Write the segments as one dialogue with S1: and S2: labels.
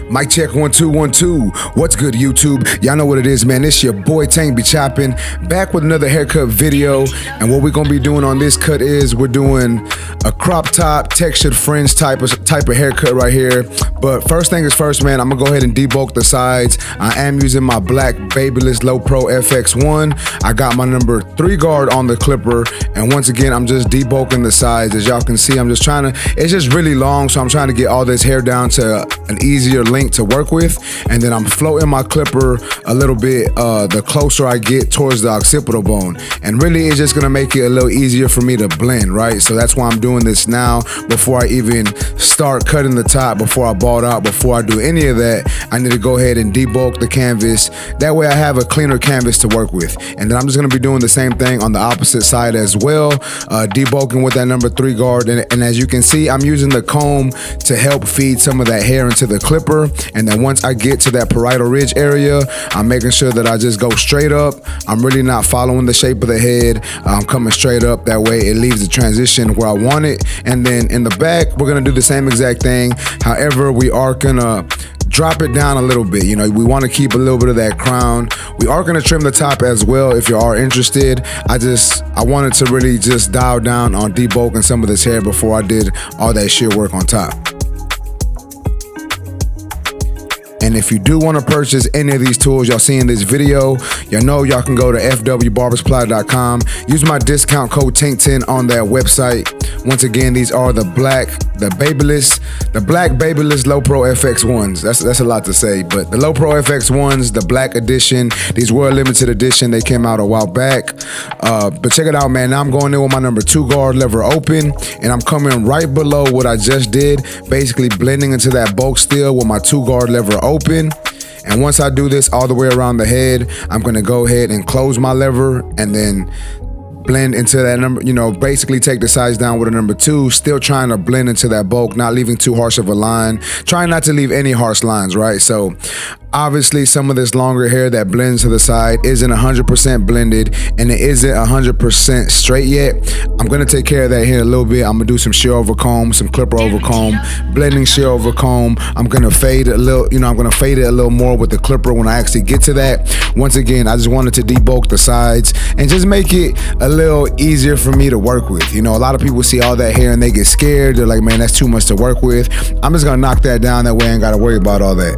S1: Mic check 1 2 1 2. What's good, YouTube? Y'all know what it is, man. It's your boy Tank be chopping, back with another haircut video. And what we're gonna be doing on this cut is we're doing a crop top, textured fringe type of haircut right here. But first thing is first, man. I'm gonna go ahead and debulk the sides. I am using my black Babyliss Low Pro FX1. I got my number 3 guard on the clipper, and once again, I'm just debulking the sides. As y'all can see, I'm just trying to. It's just really long, so I'm trying to get all this hair down to an easier length to work with, and then I'm floating my clipper a little bit the closer I get towards the occipital bone, and really it's just gonna make it a little easier for me to blend, right? So that's why I'm doing this now before I even start cutting the top, before I bald out, before I do any of that. I need to go ahead and debulk the canvas, that way I have a cleaner canvas to work with. And then I'm just gonna be doing the same thing on the opposite side as well, debulking with that number 3 guard, and as you can see, I'm using the comb to help feed some of that hair into the clipper. And then once I get to that parietal ridge area, I'm making sure that I just go straight up. I'm really not following the shape of the head. I'm coming straight up, that way it leaves the transition where I want it. And then in the back, we're gonna do the same exact thing. However, we are gonna drop it down a little bit. You know, we want to keep a little bit of that crown. We are going to trim the top as well if you are interested. I wanted to really just dial down on debulking some of this hair before I did all that shear work on top. And if you do want to purchase any of these tools y'all see in this video, y'all know y'all can go to fwbarbersupply.com. Use my discount code TANK10 on that website. Once again, these are the black Babyliss Low Pro FX1s. That's a lot to say, but the Low Pro FX1s, the black edition, these were a limited edition. They came out a while back. But check it out, man. Now I'm going in with my number 2 guard lever open, and I'm coming right below what I just did, basically blending into that bulk still with my 2 guard lever open. And once I do this all the way around the head, I'm gonna go ahead and close my lever and then blend into that number, you know, basically take the sides down with a number 2, still trying to blend into that bulk, not leaving too harsh of a line, trying not to leave any harsh lines, right? So obviously some of this longer hair that blends to the side isn't 100% blended, and it isn't 100% straight yet. I'm gonna take care of that here a little bit. I'm gonna do some shear over comb, some clipper over comb, blending shear over comb. I'm gonna fade a little, you know, I'm gonna fade it a little more with the clipper when I actually get to that. Once again, I just wanted to debulk the sides and just make it a little easier for me to work with. You know, a lot of people see all that hair and they get scared. They're like, man, that's too much to work with. I'm just gonna knock that down, that way I ain't gotta worry about all that.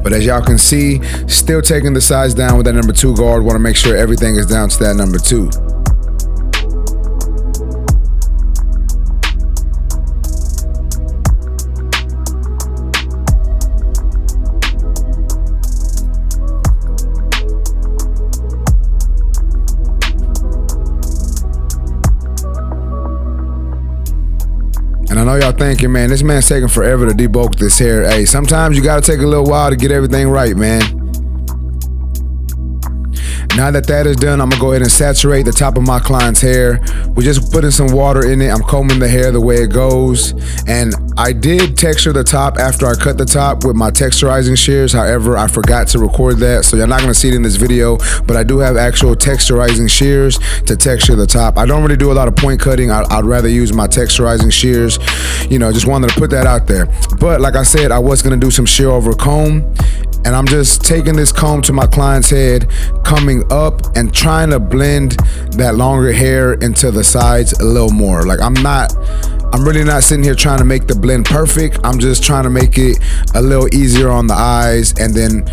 S1: But as y'all can see, still taking the sides down with that number 2 guard. Want to make sure everything is down to that number 2. And I know y'all thinking, man, this man's taking forever to debulk this hair. Hey, sometimes you gotta take a little while to get everything right, man. Now that is done, I'm gonna go ahead and saturate the top of my client's hair. We're just putting some water in it. I'm combing the hair the way it goes. And I did texture the top after I cut the top with my texturizing shears. However, I forgot to record that, so you're not gonna see it in this video, but I do have actual texturizing shears to texture the top. I don't really do a lot of point cutting. I'd rather use my texturizing shears. You know, just wanted to put that out there. But like I said, I was gonna do some shear over comb, and I'm just taking this comb to my client's head, coming up and trying to blend that longer hair into the sides a little more. Like I'm really not sitting here trying to make the blend perfect. I'm just trying to make it a little easier on the eyes. And then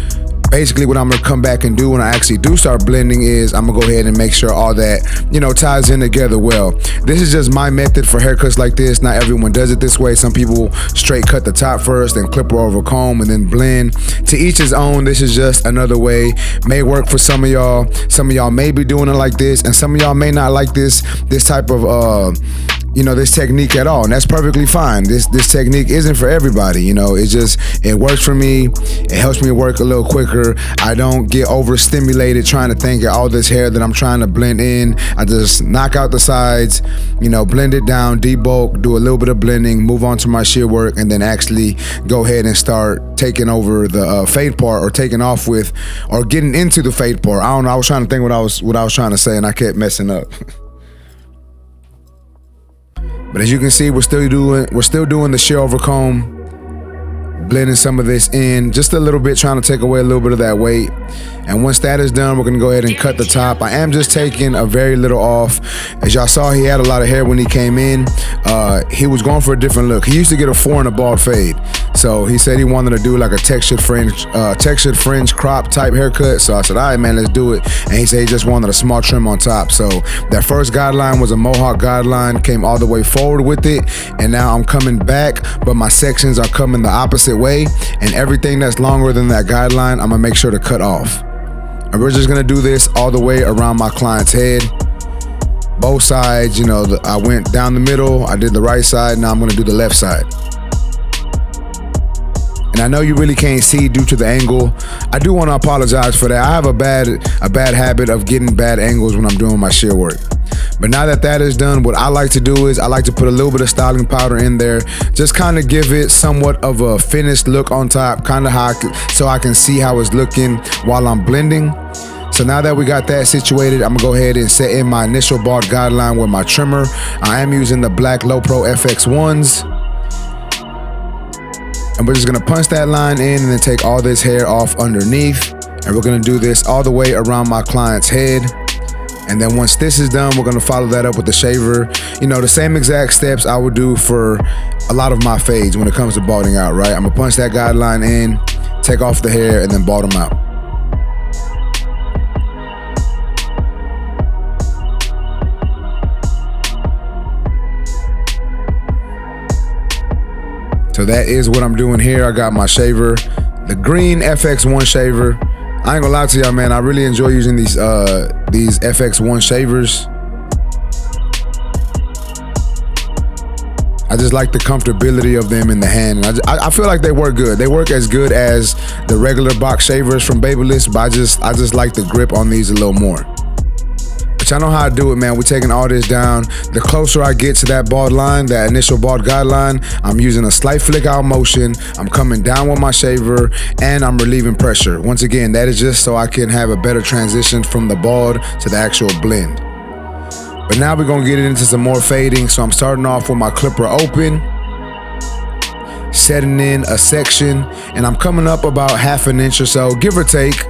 S1: basically what I'm gonna come back and do when I actually do start blending is I'm gonna go ahead and make sure all that, you know, ties in together well. This is just my method for haircuts like this. Not everyone does it this way. Some people straight cut the top first, then clipper over comb, and then blend. To each his own. This is just another way. May work for some of y'all. Some of y'all may be doing it like this, and some of y'all may not like this type of you know, this technique at all, and that's perfectly fine. This technique isn't for everybody, you know. It works for me. It helps me work a little quicker. I don't get overstimulated trying to think of all this hair that I'm trying to blend in. I just knock out the sides, you know, blend it down, debulk, do a little bit of blending, move on to my shear work, and then actually go ahead and start taking over the fade part, or taking off with, or getting into the fade part. I don't know. I was trying to think what I was trying to say, and I kept messing up. But as you can see, we're still doing the shear over comb, blending some of this in just a little bit, trying to take away a little bit of that weight. And once that is done, we're gonna go ahead and cut the top. I am just taking a very little off. As y'all saw, he had a lot of hair when he came in. He was going for a different look. He used to get a 4 and a bald fade. So he said he wanted to do like a textured fringe crop type haircut. So I said, all right, man, let's do it. And he said he just wanted a small trim on top. So that first guideline was a mohawk guideline, came all the way forward with it. And now I'm coming back, but my sections are coming the opposite way. And everything that's longer than that guideline, I'm gonna make sure to cut off. And we're just gonna do this all the way around my client's head. Both sides, you know, I went down the middle, I did the right side, now I'm gonna do the left side. And I know you really can't see due to the angle. I do want to apologize for that. I have a bad habit of getting bad angles when I'm doing my shear work. But now that that is done, what I like to do is I like to put a little bit of styling powder in there, just kind of give it somewhat of a finished look on top, kind of so I can see how it's looking while I'm blending. So now that we got that situated, I'm gonna go ahead and set in my initial bald guideline with my trimmer. I am using the black Low Pro FX1s. And we're just gonna punch that line in and then take all this hair off underneath. And we're gonna do this all the way around my client's head. And then once this is done, we're gonna follow that up with the shaver. You know, the same exact steps I would do for a lot of my fades when it comes to balding out, right? I'm gonna punch that guideline in, take off the hair, and then bald them out. So that is what I'm doing here. I got my shaver, the green FX1 shaver. I ain't gonna lie to y'all, man. I really enjoy using these FX1 shavers. I just like the comfortability of them in the hand. And I feel like they work good. They work as good as the regular box shavers from Babyliss, but I just like the grip on these a little more. But y'all know how I do it, man. We're taking all this down. The closer I get to that bald line, that initial bald guideline, I'm using a slight flick out motion. I'm coming down with my shaver and I'm relieving pressure. Once again, that is just so I can have a better transition from the bald to the actual blend. But now we're gonna get into some more fading. So I'm starting off with my clipper open, setting in a section, and I'm coming up about 1/2 inch or so, give or take.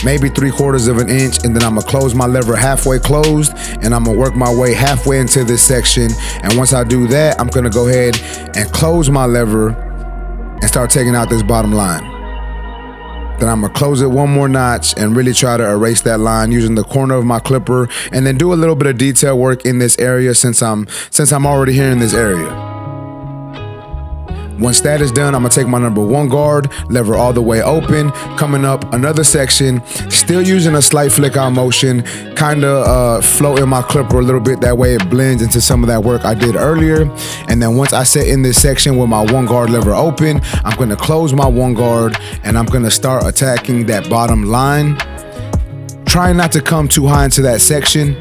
S1: Maybe 3/4 of an inch, and then I'm gonna close my lever halfway closed, and I'm gonna work my way halfway into this section. And once I do that, I'm gonna go ahead and close my lever and start taking out this bottom line. Then I'm gonna close it one more notch and really try to erase that line using the corner of my clipper, and then do a little bit of detail work in this area since I'm already here in this area. Once that is done, I'm gonna take my number 1 guard, lever all the way open, coming up another section, still using a slight flick out motion, kinda floating my clipper a little bit, that way it blends into some of that work I did earlier. And then once I set in this section with my 1 guard lever open, I'm gonna close my 1 guard and I'm gonna start attacking that bottom line. Trying not to come too high into that section.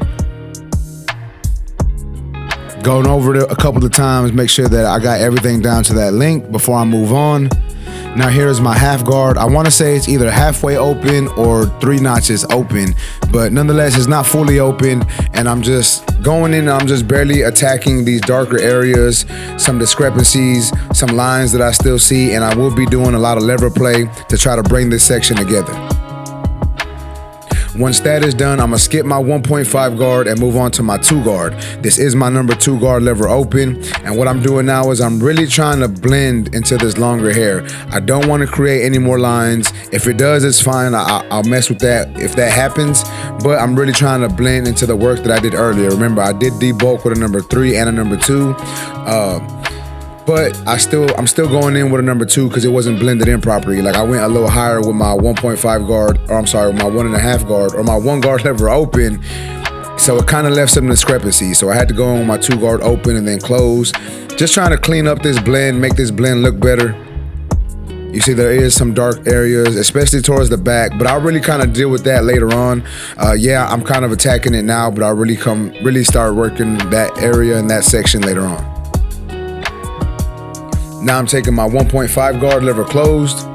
S1: Going over it a couple of times, make sure that I got everything down to that length before I move on. Now here's my half guard. I wanna say it's either halfway open or 3 notches open, but nonetheless, it's not fully open. And I'm just going in and I'm just barely attacking these darker areas, some discrepancies, some lines that I still see, and I will be doing a lot of lever play to try to bring this section together. Once that is done, I'm gonna skip my 1.5 guard and move on to my 2 guard. This is my number 2 guard lever open. And what I'm doing now is I'm really trying to blend into this longer hair. I don't wanna create any more lines. If it does, it's fine. I'll mess with that if that happens. But I'm really trying to blend into the work that I did earlier. Remember, I did debulk with a number 3 and a number 2. But I'm still going in with a number 2 because it wasn't blended in properly. Like I went a little higher with my 1.5 guard, or I'm sorry, my 1.5 guard, or my 1 guard lever open. So it kind of left some discrepancy. So I had to go on with my 2 guard open and then close. Just trying to clean up this blend, make this blend look better. You see there is some dark areas, especially towards the back, but I'll really kind of deal with that later on. Yeah, I'm kind of attacking it now, but I'll really start working that area and that section later on. Now I'm taking my 1.5 guard lever closed,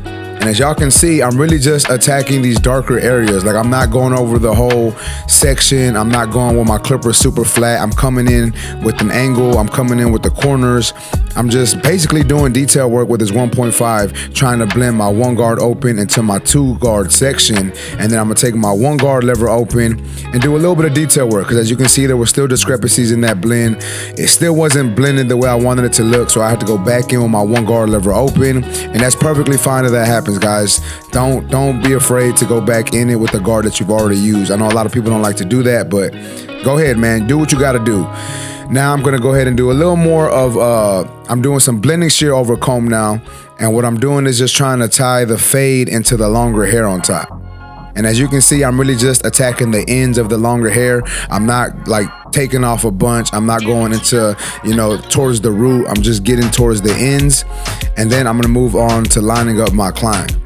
S1: and And as y'all can see, I'm really just attacking these darker areas. Like, I'm not going over the whole section. I'm not going with my clipper super flat. I'm coming in with an angle. I'm coming in with the corners. I'm just basically doing detail work with this 1.5, trying to blend my 1 guard open into my 2 guard section. And then I'm gonna take my 1 guard lever open and do a little bit of detail work, because as you can see, there were still discrepancies in that blend. It still wasn't blended the way I wanted it to look, so I had to go back in with my 1 guard lever open, and that's perfectly fine if that happens, guys. Don't be afraid to go back in it with the guard that you've already used. I know a lot of people don't like to do that, but go ahead, man. Do what you gotta do. Now I'm gonna go ahead and do a little more of, I'm doing some blending shear over comb now, and what I'm doing is just trying to tie the fade into the longer hair on top. And as you can see, I'm really just attacking the ends of the longer hair. I'm not like taking off a bunch. I'm not going into, towards the root. I'm just getting towards the ends. And then I'm gonna move on to lining up my client.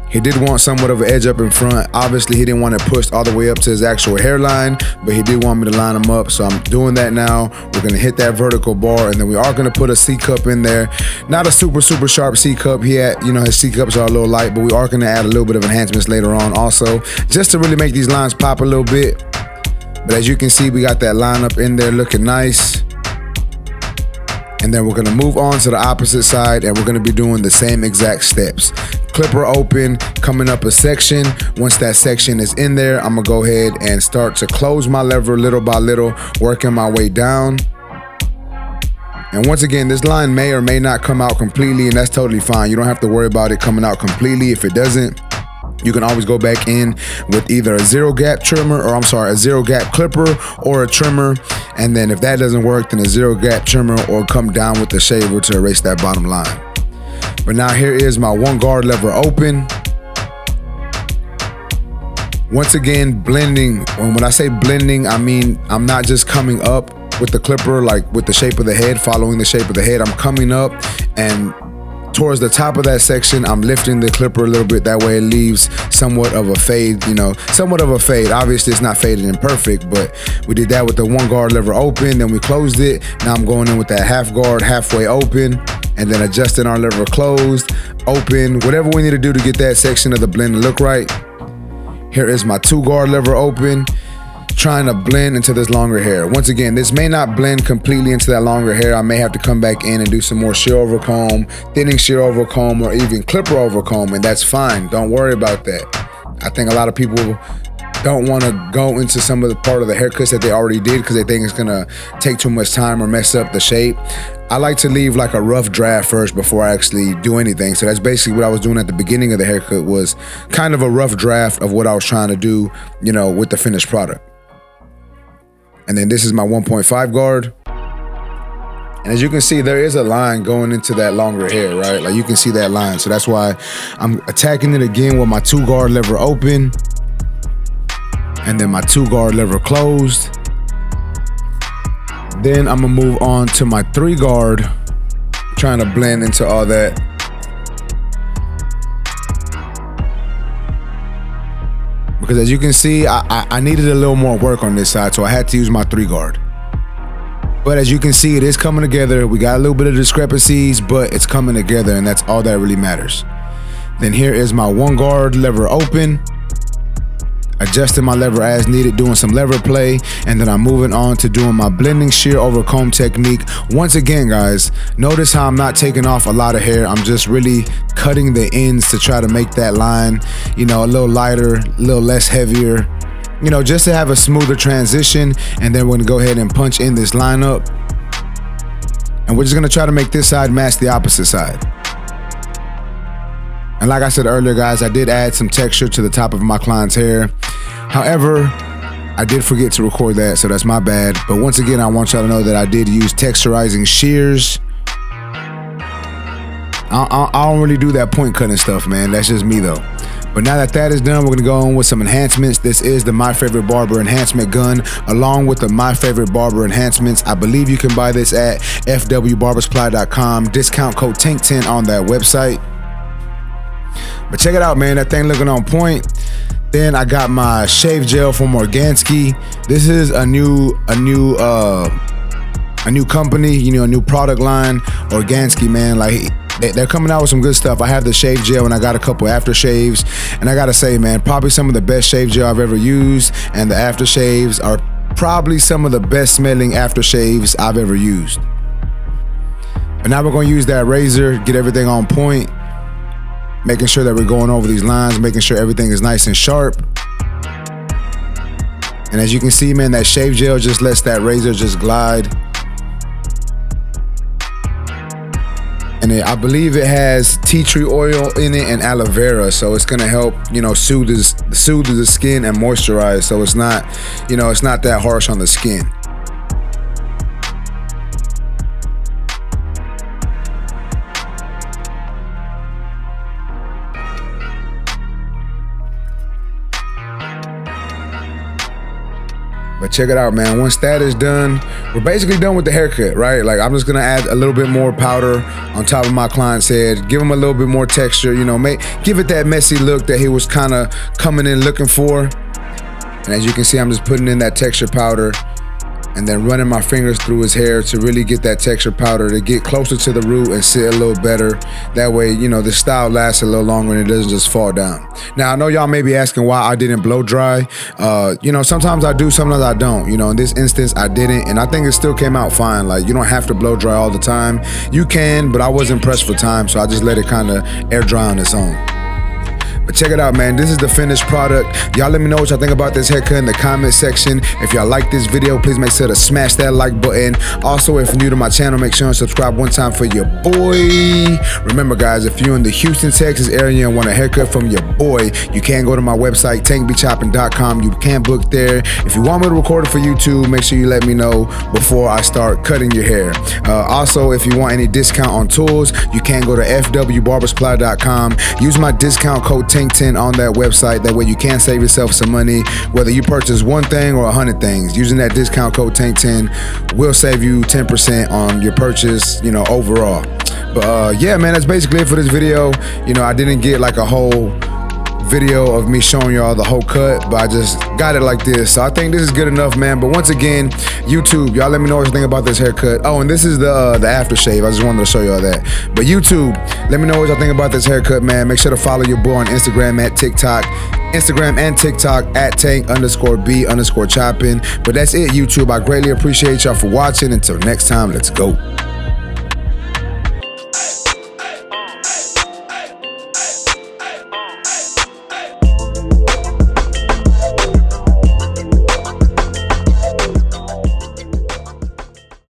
S1: He did want somewhat of an edge up in front. Obviously, he didn't want it pushed all the way up to his actual hairline, but he did want me to line him up. So I'm doing that now. We're gonna hit that vertical bar, and then we are gonna put a C-cup in there. Not a super sharp C-cup. He had, his C-cups are a little light, but we are gonna add a little bit of enhancements later on also, just to really make these lines pop a little bit. But as you can see, we got that line up in there looking nice. And then we're gonna move on to the opposite side, and we're gonna be doing the same exact steps. Clipper open, coming up a section. Once that section is in there, I'm gonna go ahead and start to close my lever little by little, working my way down. And once again, this line may or may not come out completely, and that's totally fine. You don't have to worry about it coming out completely. If it doesn't, you can always go back in with either a 0 gap trimmer, or a 0 gap clipper or a trimmer. And then if that doesn't work, then a 0 gap trimmer, or come down with the shaver to erase that bottom line. But now here is my 1 guard lever open. Once again, blending. When I say blending, I mean, I'm not just coming up with the clipper, like with the shape of the head, following the shape of the head. I'm coming up, and towards the top of that section, I'm lifting the clipper a little bit. That way it leaves somewhat of a fade, somewhat of a fade. Obviously it's not faded and perfect, but we did that with the 1 guard lever open, then we closed it. Now I'm going in with that half guard, halfway open, and then adjusting our lever closed, open, whatever we need to do to get that section of the blend to look right. Here is my 2 guard lever open, trying to blend into this longer hair. Once again, this may not blend completely into that longer hair. I may have to come back in and do some more shear over comb, thinning shear over comb, or even clipper over comb, and that's fine. Don't worry about that. I think a lot of people don't want to go into some of the part of the haircuts that they already did because they think it's gonna take too much time or mess up the shape. I like to leave like a rough draft first before I actually do anything. So that's basically what I was doing at the beginning of the haircut, was kind of a rough draft of what I was trying to do, with the finished product. And then this is my 1.5 guard. And as you can see, there is a line going into that longer hair, right? Like, you can see that line. So that's why I'm attacking it again with my 2 guard lever open, and then my 2 guard lever closed. Then I'm gonna move on to my 3 guard, trying to blend into all that. Because as you can see, I needed a little more work on this side, so I had to use my 3 guard. But as you can see, it is coming together. We got a little bit of discrepancies, but it's coming together, and that's all that really matters. Then here is my 1 guard lever open, adjusting my lever as needed, doing some lever play, and then I'm moving on to doing my blending shear over comb technique. Once again, guys, notice how I'm not taking off a lot of hair. I'm just really cutting the ends to try to make that line, a little lighter, a little less heavier, just to have a smoother transition. And then we're gonna go ahead and punch in this line up, and we're just gonna try to make this side match the opposite side. And like I said earlier, guys, I did add some texture to the top of my client's hair. However, I did forget to record that, so that's my bad. But once again, I want y'all to know that I did use texturizing shears. I don't really do that point cutting stuff, man. That's just me, though. But now that that is done, we're gonna go on with some enhancements. This is the My Favorite Barber enhancement gun, along with the My Favorite Barber enhancements. I believe you can buy this at fwbarbersupply.com. Discount code TANK10 on that website. But check it out, man. That thing looking on point. Then I got my shave gel from Organsky. This is a new company, a new product line. Organsky, man, like, they're coming out with some good stuff. I have the shave gel and I got a couple aftershaves, and I gotta say, man, probably some of the best shave gel I've ever used, and the aftershaves are probably some of the best smelling aftershaves I've ever used. But now we're gonna use that razor, get everything on point, making sure that we're going over these lines, making sure everything is nice and sharp. And as you can see, man, that shave gel just lets that razor just glide. And I believe it has tea tree oil in it and aloe vera, so it's gonna help, you know, soothe the skin and moisturize, so it's not, you know, it's not that harsh on the skin. But check it out, man. Once that is done, we're basically done with the haircut, right? Like, I'm just gonna add a little bit more powder on top of my client's head, give him a little bit more texture, you know, give it that messy look that he was kind of coming in looking for. And as you can see, I'm just putting in that texture powder and then running my fingers through his hair to really get that texture powder to get closer to the root and sit a little better. That way, you know, the style lasts a little longer and it doesn't just fall down. Now, I know y'all may be asking why I didn't blow dry. You know, sometimes I do, sometimes I don't. You know, in this instance, I didn't, and I think it still came out fine. Like, you don't have to blow dry all the time. You can, but I wasn't pressed for time, so I just let it kind of air dry on its own. But check it out, man. This is the finished product. Y'all let me know what y'all think about this haircut in the comment section. If y'all like this video, please make sure to smash that like button. Also, if you're new to my channel, make sure and subscribe one time for your boy. Remember, guys, if you're in the Houston, Texas area and want a haircut from your boy, you can go to my website, tankbechopping.com. You can book there. If you want me to record it for YouTube, make sure you let me know before I start cutting your hair. Also, if you want any discount on tools, you can go to fwbarbersupply.com. Use my discount code TANK10 on that website. That way you can save yourself some money, whether you purchase one thing or 100 things. Using that discount code TANK10 will save you 10% on your purchase, you know, overall. But yeah, man, that's basically it for this video. You know, I didn't get like a whole video of me showing y'all the whole cut, but I just got it like this, so I think this is good enough, man. But once again, YouTube, y'all let me know what you think about this haircut. Oh, and this is the aftershave. I just wanted to show y'all that. But YouTube, let me know what y'all think about this haircut, man. Make sure to follow your boy on Instagram and TikTok at tank_b_chopping. But that's it, YouTube. I greatly appreciate y'all for watching. Until next time, let's go.